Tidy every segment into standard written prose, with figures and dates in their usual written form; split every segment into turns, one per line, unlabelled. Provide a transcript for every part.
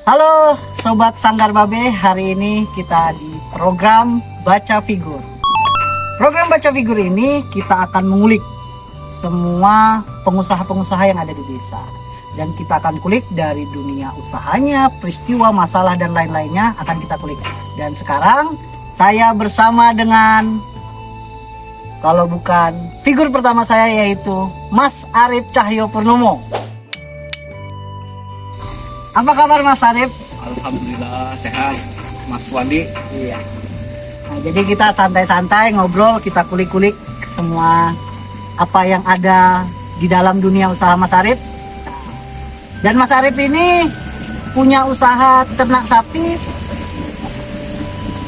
Halo Sobat Sanggar Babe, hari ini kita di program Baca Figur. Program Baca Figur ini kita akan mengulik semua pengusaha-pengusaha yang ada di desa. Dan kita akan kulik dari dunia usahanya, peristiwa, masalah, dan lain-lainnya akan kita kulik. Dan sekarang saya bersama dengan, kalau bukan figur pertama saya, yaitu Mas Arif Cahyo Purnomo. Apa kabar Mas Arif?
Alhamdulillah sehat, Mas Wandi.
Iya. Nah, jadi kita santai-santai ngobrol, kita kulik-kulik semua apa yang ada di dalam dunia usaha Mas Arif. Dan Mas Arif ini punya usaha ternak sapi.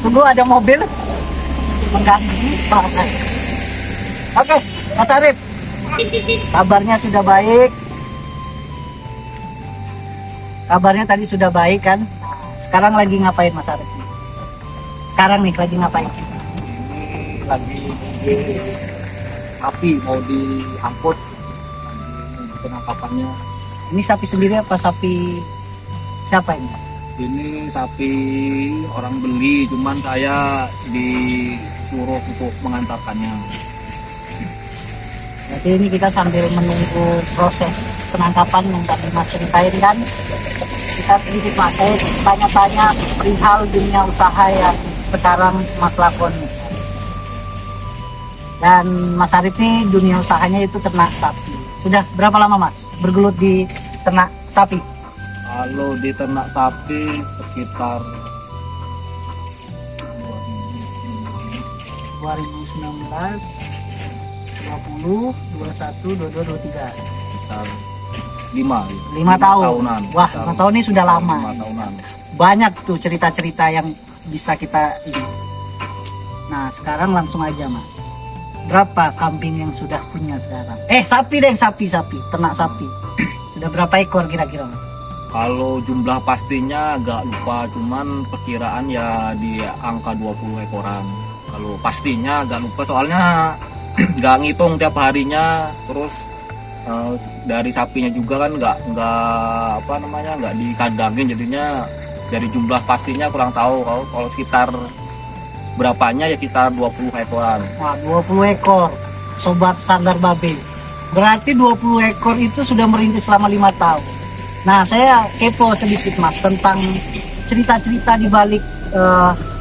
Tunggu, ada mobil mengganggu suara. Oke, Mas Arif, kabarnya sudah baik. Kabarnya tadi sudah baik kan? Sekarang lagi ngapain Mas Arif? Sekarang nih lagi ngapain?
Ini lagi di sapi mau diangkut, lagi penangkapannya.
Ini sapi sendiri apa sapi siapa ini?
Ini sapi orang beli, cuman saya disuruh untuk mengantarkannya.
Jadi ini kita sambil menunggu proses penangkapan yang tadi Mas ceritain kan. Kita sedikit pakai tanya-tanya perihal dunia usaha yang sekarang Mas lakoni. Dan Mas Arif ini dunia usahanya itu ternak sapi. Sudah berapa lama Mas bergelut di ternak sapi?
Kalau di ternak sapi sekitar
2019, 20, 21, 22, 23.
sekitar 5
tahun.
tahunan.
Wah, 5 tahun ini sudah lama.
5 tahunan.
Banyak tuh cerita-cerita yang bisa kita ini. Nah, sekarang langsung aja Mas. Berapa kambing yang sudah punya sekarang? Sapi deh, sapi, ternak sapi. Sudah berapa ekor kira-kira Mas?
Kalau jumlah pastinya agak lupa, cuman perkiraan ya di angka 20 ekoran. Kalau pastinya agak lupa soalnya nggak ngitung tiap harinya, terus dari sapinya juga kan nggak dikandangin, jadinya dari jumlah pastinya kurang tahu. Kalau sekitar berapanya ya sekitar 20 ekoran.
Wah, 20 ekor Sobat Sanggar Babe. Berarti 20 ekor itu sudah merintis selama 5 tahun. Nah, saya kepo sedikit Mas tentang cerita-cerita di balik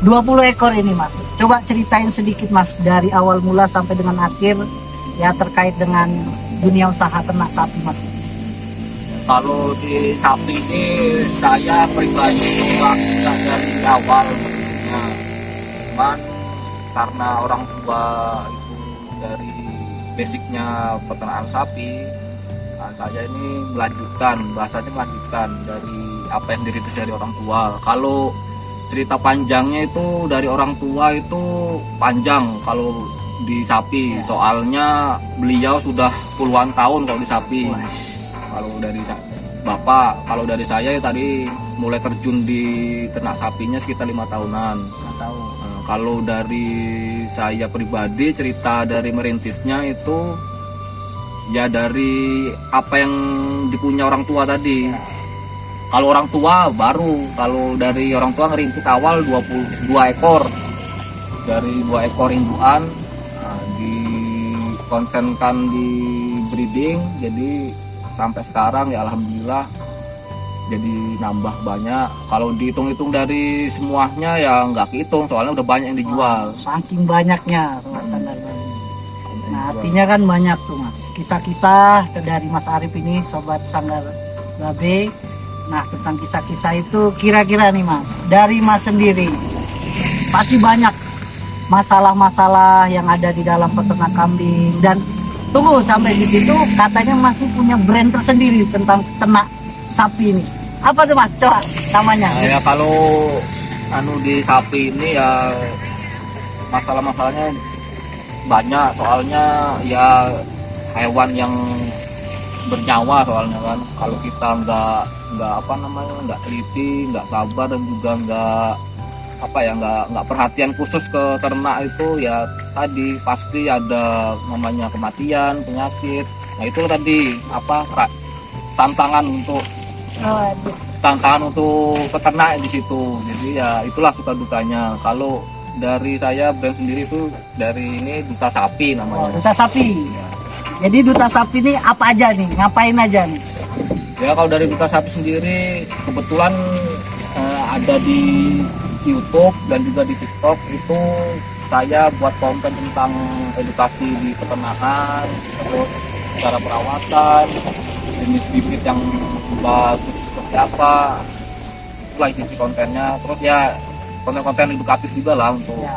20 ekor ini Mas. Coba ceritain sedikit Mas dari awal mula sampai dengan akhir ya, terkait dengan dunia usaha ternak sapi Mas.
Kalau di sapi ini saya pribadi coba dari awal ya. Cuman karena orang tua itu dari basicnya peternakan sapi, nah saya ini melanjutkan dari apa yang dirintis dari orang tua. Kalau cerita panjangnya itu dari orang tua itu panjang kalau di sapi, soalnya beliau sudah puluhan tahun kalau di sapi. Kalau dari bapak, kalau dari saya ya tadi mulai terjun di ternak sapinya sekitar 5 tahunan. Kalau dari saya pribadi, cerita dari merintisnya itu ya dari apa yang dipunya orang tua tadi. Kalau orang tua baru, kalau dari orang tua ngerintis awal 22 ekor. Dari 2 ekor induan, dikonsenkan di breeding, jadi sampai sekarang ya alhamdulillah jadi nambah banyak. Kalau dihitung-hitung dari semuanya ya nggak kehitung, soalnya udah banyak yang dijual.
Saking banyaknya Sobat Sanggar Babe. Nah, artinya kan banyak tuh Mas kisah-kisah dari Mas Arif ini Sobat Sanggar Babe. Nah, tentang kisah-kisah itu kira-kira nih Mas, dari Mas sendiri pasti banyak masalah-masalah yang ada di dalam peternak kambing. Dan tunggu, sampai di situ katanya Mas ini punya brand tersendiri tentang ternak sapi ini. Apa tuh Mas? Coba namanya.
Ya kalau di sapi ini ya masalah-masalahnya banyak, soalnya ya hewan yang bernyawa soalnya kan. Kalau kita nggak teliti, nggak sabar, dan juga nggak perhatian khusus ke ternak itu ya tadi pasti ada namanya kematian, penyakit. Nah itu tadi tantangan untuk
Waduh.
tantangan untuk peternak di situ. Jadi ya itulah suka dukanya. Kalau dari saya brand sendiri itu dari ini Duta Sapi
Oh,
namanya.
duta sapi. Jadi duta sapi ini apa aja nih? Ngapain aja nih?
Ya kalau dari Duta Sapi sendiri kebetulan ada di YouTube dan juga di TikTok. Itu saya buat konten tentang edukasi di peternakan, terus cara perawatan, jenis bibit yang bagus seperti apa, itulah isi kontennya. Terus ya konten-konten edukatif juga lah untuk
Ya.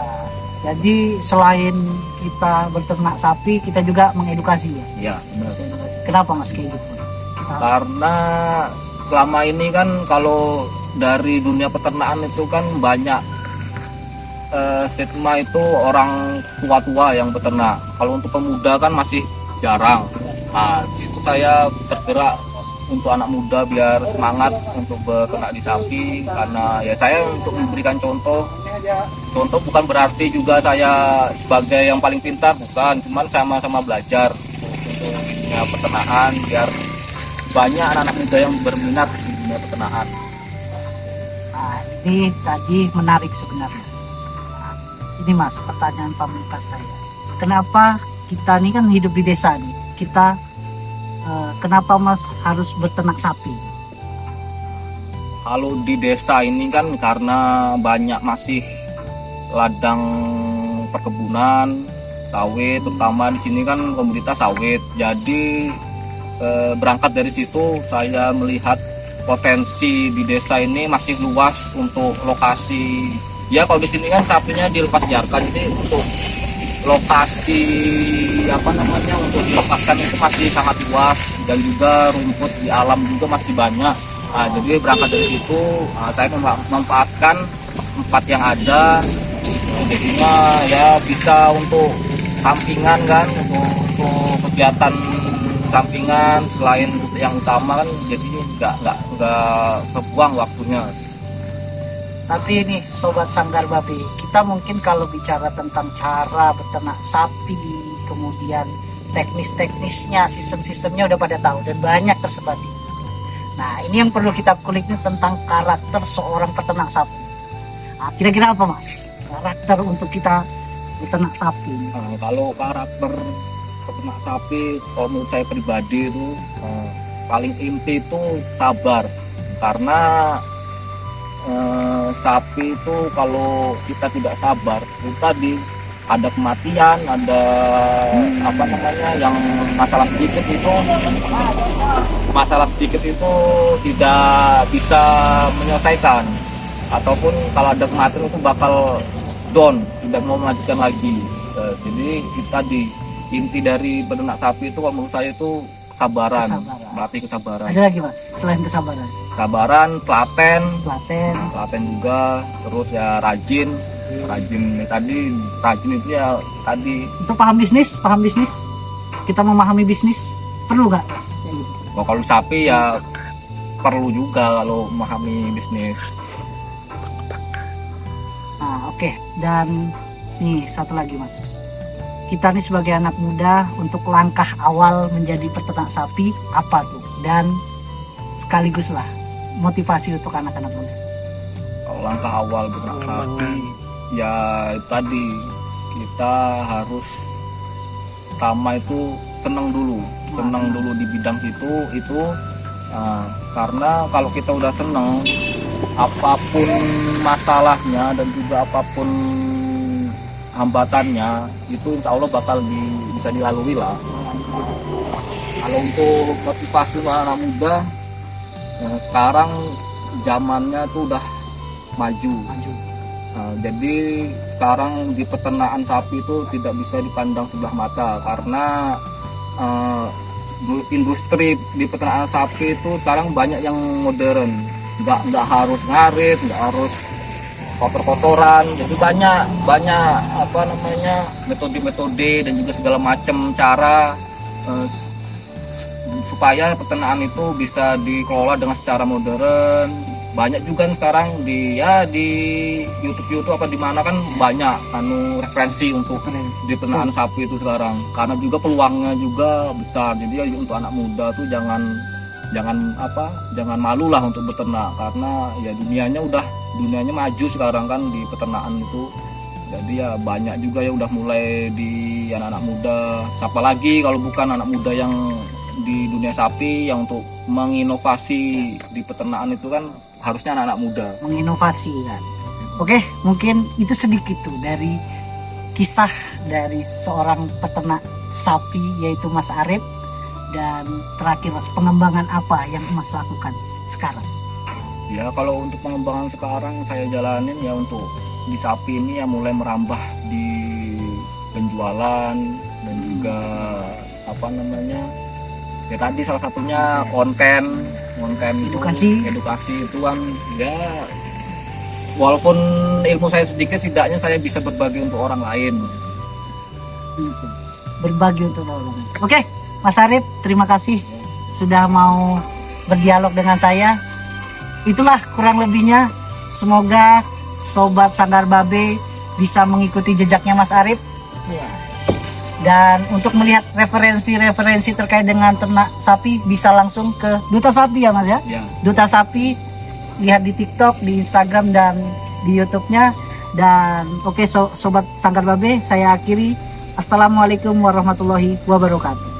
Jadi selain kita berternak sapi, kita juga mengedukasi ya.
ya benar.
Kenapa mas kayak gitu?
Karena selama ini kan kalau dari dunia peternakan itu kan banyak stigma itu orang tua-tua yang beternak. Kalau untuk pemuda kan masih jarang. Nah, di situ saya bergerak untuk anak muda biar semangat untuk beternak di sapi, karena ya saya untuk memberikan contoh bukan berarti juga saya sebagai yang paling pintar, bukan, cuman sama-sama belajar untuk dunia peternakan biar banyak anak-anak muda yang berminat di dunia peternakan.
Nah, ini tadi menarik sebenarnya. Nah, ini mas, pertanyaan pamungkas saya. Kenapa kita ini kan hidup di desa nih? Kenapa mas harus berternak sapi?
Kalau di desa ini kan karena banyak masih ladang perkebunan sawit, terutama di sini kan komoditas sawit. Jadi berangkat dari situ saya melihat potensi di desa ini masih luas untuk lokasi. Ya kalau di sini kan sapinya dilepas liarkan, jadi untuk lokasi untuk dilepaskan itu masih sangat luas, dan juga rumput di alam juga masih banyak. Nah, jadi berangkat dari situ saya memanfaatkan tempat yang ada, jadinya ya bisa untuk sampingan kan, untuk kegiatan sampingan selain yang utama kan, jadi nggak kebuang waktunya.
Tapi ini sobat Sanggar Babe, kita mungkin kalau bicara tentang cara beternak sapi, kemudian teknis-teknisnya, sistem-sistemnya udah pada tahu dan banyak tersebar di. Nah, ini yang perlu kita kulik nih tentang karakter seorang peternak sapi. Nah, kira-kira apa mas? Karakter untuk kita beternak sapi.
Nah, kalau karakter peternak sapi, kalau menurut saya pribadi itu paling inti itu sabar, karena sapi itu kalau kita tidak sabar, itu tadi ada kematian, ada yang masalah sedikit itu tidak bisa menyelesaikan, ataupun kalau ada kematian itu bakal down, tidak mau melanjutkan lagi. Jadi kita inti dari beternak sapi itu kalau menurut saya itu kesabaran. Melatih kesabaran.
Ada lagi mas selain kesabaran?
Kesabaran, telaten juga, terus ya rajin itu ya tadi.
Untuk paham bisnis, kita memahami bisnis perlu nggak? Ya, gitu.
Kalau sapi ya perlu juga kalau memahami bisnis.
Nah, oke. Dan nih satu lagi mas, kita nih sebagai anak muda, untuk langkah awal menjadi peternak sapi apa tuh, dan sekaligus lah motivasi untuk anak-anak muda.
Kalau langkah awal beternak sapi ya itu tadi, kita harus pertama itu senang dulu di bidang itu. Karena kalau kita udah senang, apapun masalahnya dan juga apapun hambatannya itu insya Allah bakal bisa dilalui lah. Kalau untuk motivasi anak muda, sekarang zamannya tuh udah maju. Jadi sekarang di peternakan sapi itu tidak bisa dipandang sebelah mata, karena industri di peternakan sapi itu sekarang banyak yang modern, nggak harus ngarit, nggak harus kotor-kotoran. Jadi banyak metode-metode dan juga segala macam cara supaya peternakan itu bisa dikelola dengan secara modern. Banyak juga sekarang di YouTube apa di mana kan banyak referensi untuk di peternakan sapi itu sekarang, karena juga peluangnya juga besar. Jadi untuk anak muda tuh jangan jangan malu lah untuk beternak, karena ya dunianya maju sekarang kan di peternakan itu. Jadi ya banyak juga yang udah mulai di anak-anak muda, siapa lagi kalau bukan anak muda yang di dunia sapi yang untuk menginovasi di peternakan itu kan harusnya anak-anak muda.
Menginovasi kan. Oke, mungkin itu sedikit tuh dari kisah dari seorang peternak sapi yaitu Mas Arif. Dan terakhir Mas, pengembangan apa yang Mas lakukan sekarang?
Ya kalau untuk pengembangan sekarang saya jalanin ya untuk di sapi ini ya mulai merambah di penjualan dan juga ya tadi salah satunya konten edukasi itu kan ya, walaupun ilmu saya sedikit setidaknya saya bisa berbagi untuk orang lain.
Berbagi untuk orang lain. Oke, Mas Arif, terima kasih sudah mau berdialog dengan saya. Itulah kurang lebihnya. Semoga Sobat Sanggar Babe bisa mengikuti jejaknya Mas Arif. Dan untuk melihat referensi-referensi terkait dengan ternak sapi bisa langsung ke Duta Sapi ya Mas ya?
Ya.
Duta Sapi, lihat di TikTok, di Instagram dan di YouTube-nya. Dan oke, Sobat Sanggar Babe, saya akhiri. Assalamualaikum warahmatullahi wabarakatuh.